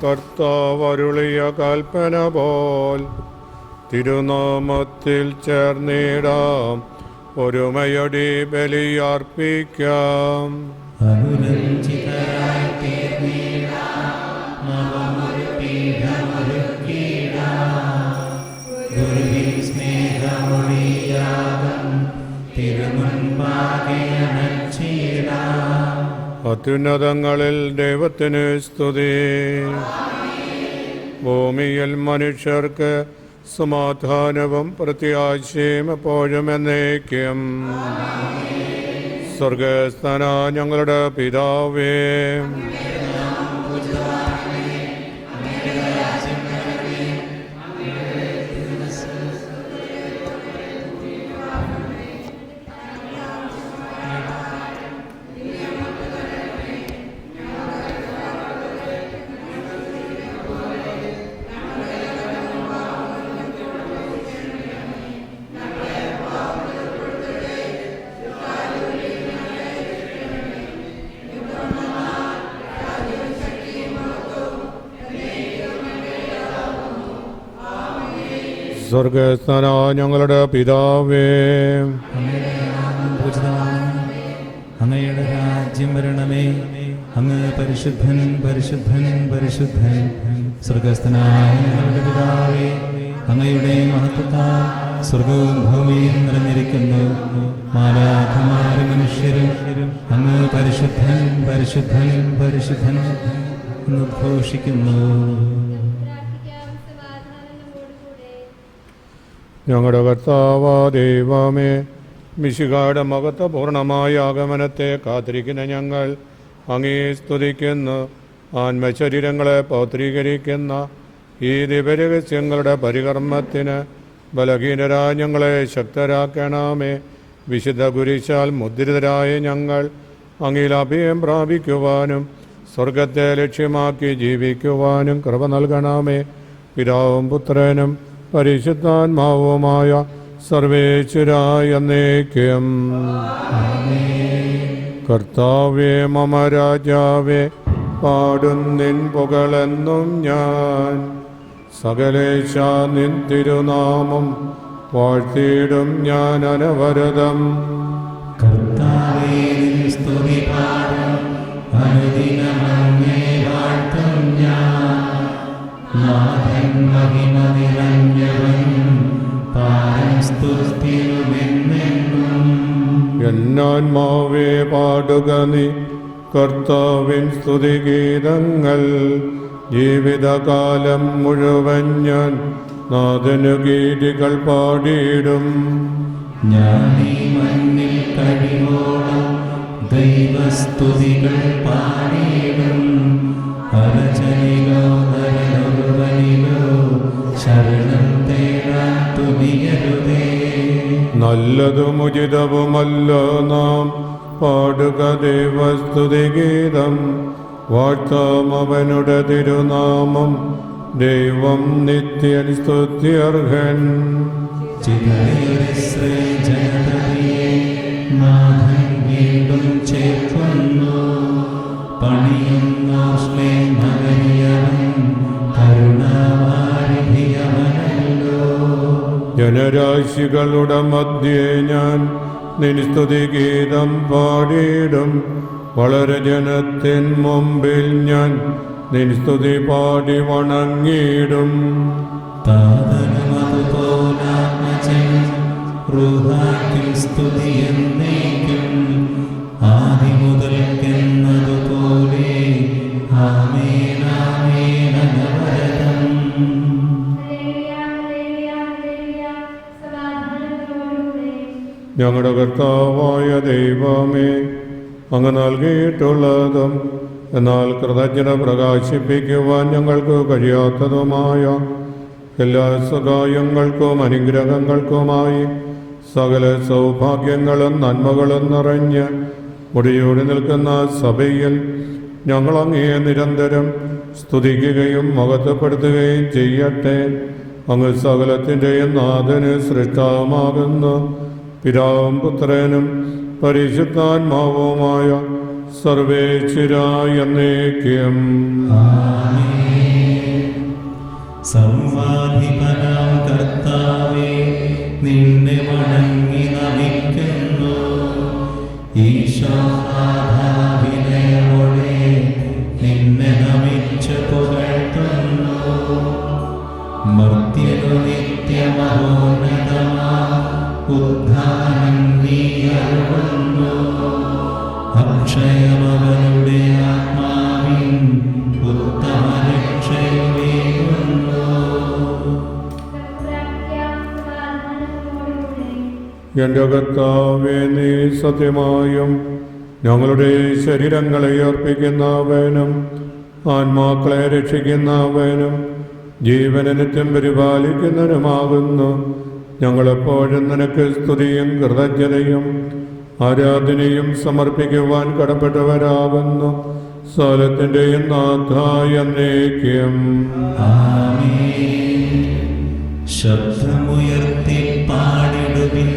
കർത്താവരുളിയ കൽപ്പന പോൽ തിരുനാമത്തിൽ ചേർന്നിടാം, ഒരുമയോടെ ബലിയർപ്പിക്കാം. അത്യുന്നതങ്ങളിൽ ദൈവത്തിന് സ്തുതി. ഭൂമിയിൽ മനുഷ്യർക്ക് സമാധാനവും പ്രത്യാശയും എപ്പോഴും എന്നേക്കും. സ്വർഗസ്ഥനായ ഞങ്ങളുടെ പിതാവേ, സ്വർഗസ്ഥനായ ഞങ്ങളുടെ പിതാവേ, അങ്ങയുടെ രാജ്യം വരണമേ. അങ്ങ് പരിശുദ്ധൻ പരിശുദ്ധൻ പരിശുദ്ധൻ. സ്വർഗസ്ഥനായ ഞങ്ങളുടെ പിതാവേ, അങ്ങയുടെ മഹത്വത്താൽ സ്വർഗവും ഭൂമിയും നിറഞ്ഞിരിക്കുന്നു. മാലാഖമാരും മനുഷ്യരും അങ്ങ് പരിശുദ്ധൻ പരിശുദ്ധൻ പരിശുദ്ധൻ എന്ന് ഘോഷിക്കുന്നു. ഞങ്ങളുടെ കർത്താവാ ദൈവമേ, മിശിഹായുടെ മഹത്വപൂർണമായ ആഗമനത്തെ കാത്തിരിക്കുന്ന ഞങ്ങൾ അങ്ങേ സ്തുതിക്കുന്നു. ആത്മശരീരങ്ങളെ പൗത്രീകരിക്കുന്ന ഈ ദിവ്യരഹസ്യങ്ങളുടെ പരികർമ്മത്തിന് ബലഹീനരായ ഞങ്ങളെ ശക്തരാക്കണമേ. വിശുദ്ധ കുരിശാൽ മുദ്രിതരായ ഞങ്ങൾ അങ്ങയിൽ അഭയം പ്രാപിക്കുവാനും സ്വർഗത്തെ ലക്ഷ്യമാക്കി ജീവിക്കുവാനും കൃപ നൽകണമേ. പിതാവും പുത്രനും പരിശുദ്ധാത്മാവുമായ സർവേശ്വരായ എന്നേക്കും. കർത്താവേ മമ രാജാവേ, പാടുന്നിൻ പുകളെന്നും ഞാൻ. സകലേശ നിൻ തിരുനാമം വാഴ്ത്തിയിടും ഞാൻ അനവരതം. കർത്താവേ സ്തുതി പാടും, അനുദിനമങ്ങേ വാഴ്ത്തും ഞാൻ. നാഥൻ മഹിമ നിറഞ്ഞവൻ, പാരം സ്തുതിയുമെന്നെന്നും. എന്നാത്മാവേ പാടുക നീ കർത്താവിൻ സ്തുതിഗീതങ്ങൾ. ജീവിതകാലം മുഴുവൻ ഞാൻ നാഥനു ഗീതികൾ പാടിയിടും. ഞാൻ ഈ മണ്ണിൽ കഴിവോളം ദൈവസ്തുതികൾ പാടിയിടും. അരചനിലോ നരനൊരുവനിലോ ശരണം തേടാൻ തുനിയരുതേ. നല്ലതും ഉചിതവുമല്ലോ നാം പാടുക ദൈവസ്തുതിഗീതം. വാഴ്ത്താം അവനുടെ തിരുനാമം, ദൈവം നിത്യൻ സ്തുത്യർഹൻ. ജനതയെ നാഥൻ വീണ്ടും ചേർക്കുന്നു. പണിയുന്നു സ്നേഹമരിയവൻ, കരുണാവാരിധിയവനല്ലോ. ജനരാശികളുടെ മധ്യേ ഞാൻ നിൻ സ്തുതിഗീതം പാടിയിടും. വളരെ ജനത്തിൻ മുമ്പിൽ ഞാൻ നിൻ സ്തുതി പാടി വണങ്ങിയിടും. താതനുമതുപോലാത്മജൻ റൂഹാക്കിൽ സ്തുതി എന്നേക്കും. ആദിമുതൽക്കെന്നതുപോലെ ആമേൻ ആമേൻ അനവരതം. ഞങ്ങളുടെ കർത്താവായ ദൈവമേ, അങ്ങ് നൽകിയിട്ടുള്ളതും എന്നാൽ കൃതജ്ഞത പ്രകാശിപ്പിക്കുവാൻ ഞങ്ങൾക്ക് കഴിയാത്തതുമായ എല്ലാ സഹായങ്ങൾക്കും അനുഗ്രഹങ്ങൾക്കുമായി സകല സൗഭാഗ്യങ്ങളും നന്മകളും നിറഞ്ഞ് മുടിയോടി നിൽക്കുന്ന സഭയിൽ ഞങ്ങളങ്ങേ നിരന്തരം സ്തുതിക്കുകയും മഹത്വപ്പെടുത്തുകയും ചെയ്യട്ടെ. അങ്ങ് സകലത്തിൻ്റെയും നാഥന് സൃഷ്ടാവുമാകുന്നു. പിതാവും പുത്രനും പരിശുദ്ധാത്മാവുമായ സർവേശ്വരായ എന്നേക്കും. ആമേൻ. സർവാധിപനാം കർത്താവേ, നിന്നെ വണങ്ങി നമിക്കുന്നു. ഈശോനാഥാവിനയോടെ നിന്നെ നമിച്ചു പുകഴ്ത്തുന്നു. മർത്യനു നിത്യമഹോന്നതമാ ഉദ്ധാനം നീ അരുളുന്നു. അക്ഷയമവനുടെ ആത്മാവിൻ ഉത്തമ രക്ഷയുമേകുന്നു. എൻ്റെ കർത്താവേ, നീ സത്യമായും ഞങ്ങളുടെ ശരീരങ്ങളെ അർപ്പിക്കുന്നവനും ആത്മാക്കളെ രക്ഷിക്കുന്നവനും ജീവനെ നിത്യം പരിപാലിക്കുന്നവനുമാകുന്നു. ഞങ്ങളെപ്പോഴും നിനക്ക് സ്തുതിയും കൃതജ്ഞതയും ആരാധനയും സമർപ്പിക്കുവാൻ കടപ്പെട്ടവരാകുന്നു. സകലത്തിൻ്റെയും നാഥായ എന്നേക്കും. ശബ്ദമുയർത്തി പാടിടുവിൻ,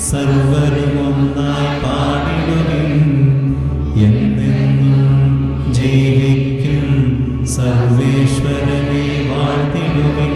സർവരും ഒന്നായി പാടിടുവിൻ. എന്നെന്നും ജീവിക്കും സർവേശ്വരനെ വാഴ്ത്തിടുവിൻ.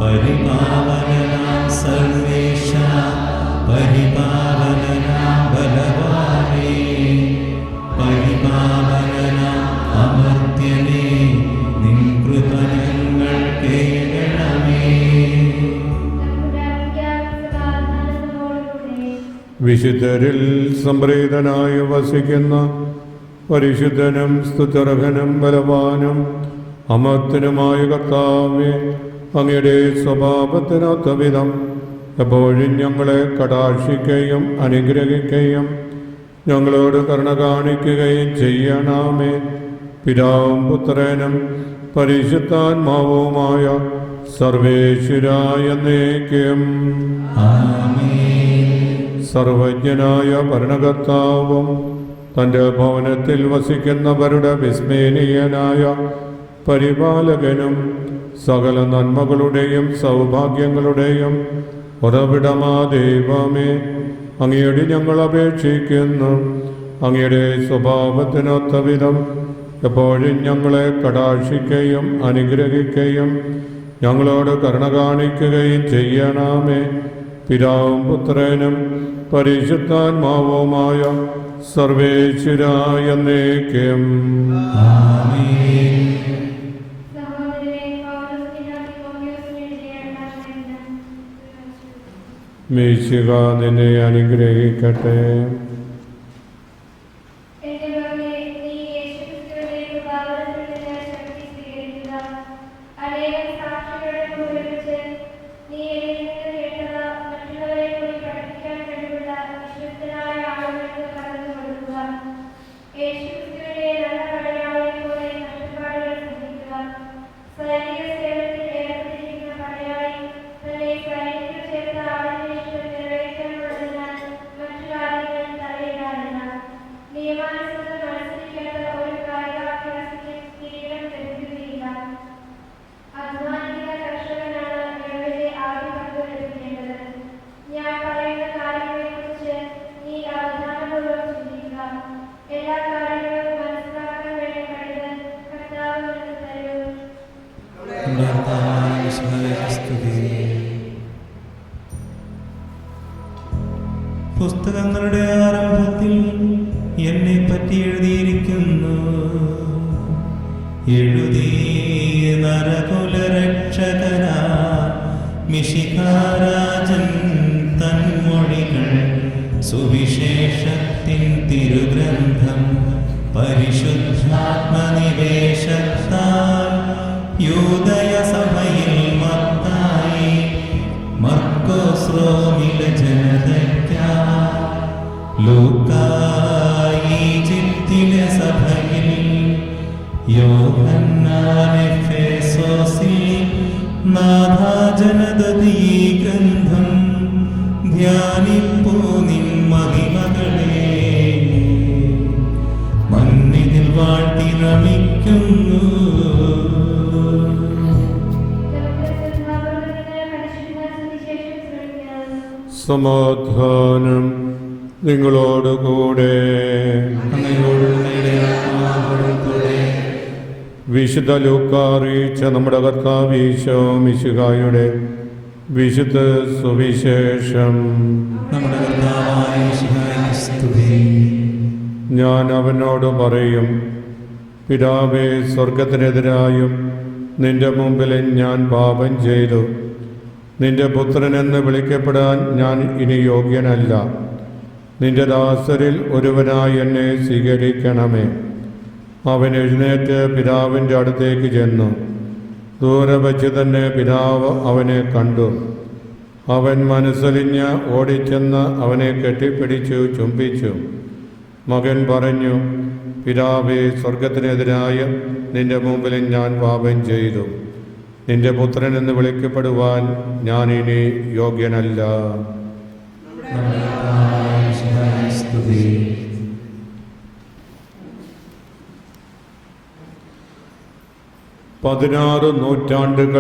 പരിപാവനാം സർവേശ, പരിപാവനാം ബലവാനേ, പരിപാവനാം അമർത്യനേ, നിൻ കൃപ ഞങ്ങൾ കേൾക്കണമേ. വിശുദ്ധരിൽ സംപ്രീതനായി വസിക്കുന്ന പരിശുദ്ധനും സ്തുത്യർഹനും ബലവാനും അമർത്യനുമായ കർത്താവേ, അങ്ങയുടെ സ്വഭാവത്തിനൊത്ത വിധം എപ്പോഴും ഞങ്ങളെ കടാക്ഷിക്കുകയും അനുഗ്രഹിക്കുകയും ഞങ്ങളോട് കരുണ കാണിക്കുകയും ചെയ്യണമേ. പിതാവും പുത്രനും പരിശുദ്ധാത്മാവുമായ സർവേശ്വരായ എന്നേക്കും. സർവജ്ഞനായ ഭരണകർത്താവും തൻ്റെ ഭവനത്തിൽ വസിക്കുന്നവരുടെ വിസ്മയനീയനായ പരിപാലകനും സകല നന്മകളുടെയും സൗഭാഗ്യങ്ങളുടെയും ഉറവിടമാ ദൈവമേ, അങ്ങയോട് ഞങ്ങൾ അപേക്ഷിക്കുന്നു. അങ്ങയുടെ സ്വഭാവത്തിനൊത്ത വിധം എപ്പോഴും ഞങ്ങളെ കടാക്ഷിക്കുകയും അനുഗ്രഹിക്കുകയും ഞങ്ങളോട് കരുണ കാണിക്കുകയും ചെയ്യണമേ. പിതാവും പുത്രനും പരിശുദ്ധാത്മാവുമായ സർവേശ്വരായ എന്നേക്കും. മിശിഹ നിന്നെ അനുഗ്രഹിക്കട്ടെ. പുസ്തകങ്ങളുടെ ആരംഭത്തിൽ എന്നെ പറ്റി എഴുതിയിരിക്കുന്നു. എഴുതിയ നരകുലരക്ഷകനാ മിശിഹാരാജൻ തന്മൊഴികൾ, സുവിശേഷത്തിൻ തിരുഗ്രന്ഥം പരിശുദ്ധാത്മനിവേശത്താൽ യൂദയ സഭയിൽ മത്തായി മർക്കോസ് റോമിലെ ജനതയ്ക്കായി, ലൂക്കായി ഈജിപ്തിലെ സഭയിൽ, യോഹന്നാൻ എഫേസോസിൽ, നാഥാജനതീ ഗ്രന്ഥം ധ്യാനിപ്പൂ നിൻ മഹിമകളെ. മണ്ണിൽ വാഴ്ത്തി നമിക്കുന്നു. സമാധാനം നിങ്ങളോടുകൂടെ. വിശുദ്ധ ലൂക്ക അറിയിച്ച നമ്മുടെ കർത്താവ് ഈശോ മിശിഹായുടെ വിശുദ്ധ സുവിശേഷം. നമ്മുടെ കർത്താവായ മിശിഹായ്ക്ക് സ്തുതി. ഞാൻ അവനോട് പറയും, പിതാവേ, സ്വർഗത്തിനെതിരായും നിന്റെ മുമ്പിൽ ഞാൻ പാപം ചെയ്തു. നിന്റെ പുത്രനെന്ന് വിളിക്കപ്പെടാൻ ഞാൻ ഇനി യോഗ്യനല്ല. നിന്റെ ദാസരിൽ ഒരുവനായി എന്നെ സ്വീകരിക്കണമേ. അവൻ എഴുന്നേറ്റ് പിതാവിൻ്റെ അടുത്തേക്ക് ചെന്നു. ദൂരെ വച്ച് തന്നെ പിതാവ് അവനെ കണ്ടു. അവൻ മനസ്സലിഞ്ഞ് ഓടിച്ചെന്ന് അവനെ കെട്ടിപ്പിടിച്ചു ചുംബിച്ചു. മകൻ പറഞ്ഞു, പിതാവേ, സ്വർഗത്തിനെതിരായ നിന്റെ മുമ്പിൽ ഞാൻ പാപം ചെയ്തു. നിന്റെ പുത്രൻ എന്ന് വിളിക്കപ്പെടുവാൻ ഞാൻ ഇനി യോഗ്യനല്ല. നമ്മുടെ കർത്താവായ മിശിഹായ്ക്ക് സ്തുതി. 16 നൂറ്റാണ്ടുകൾ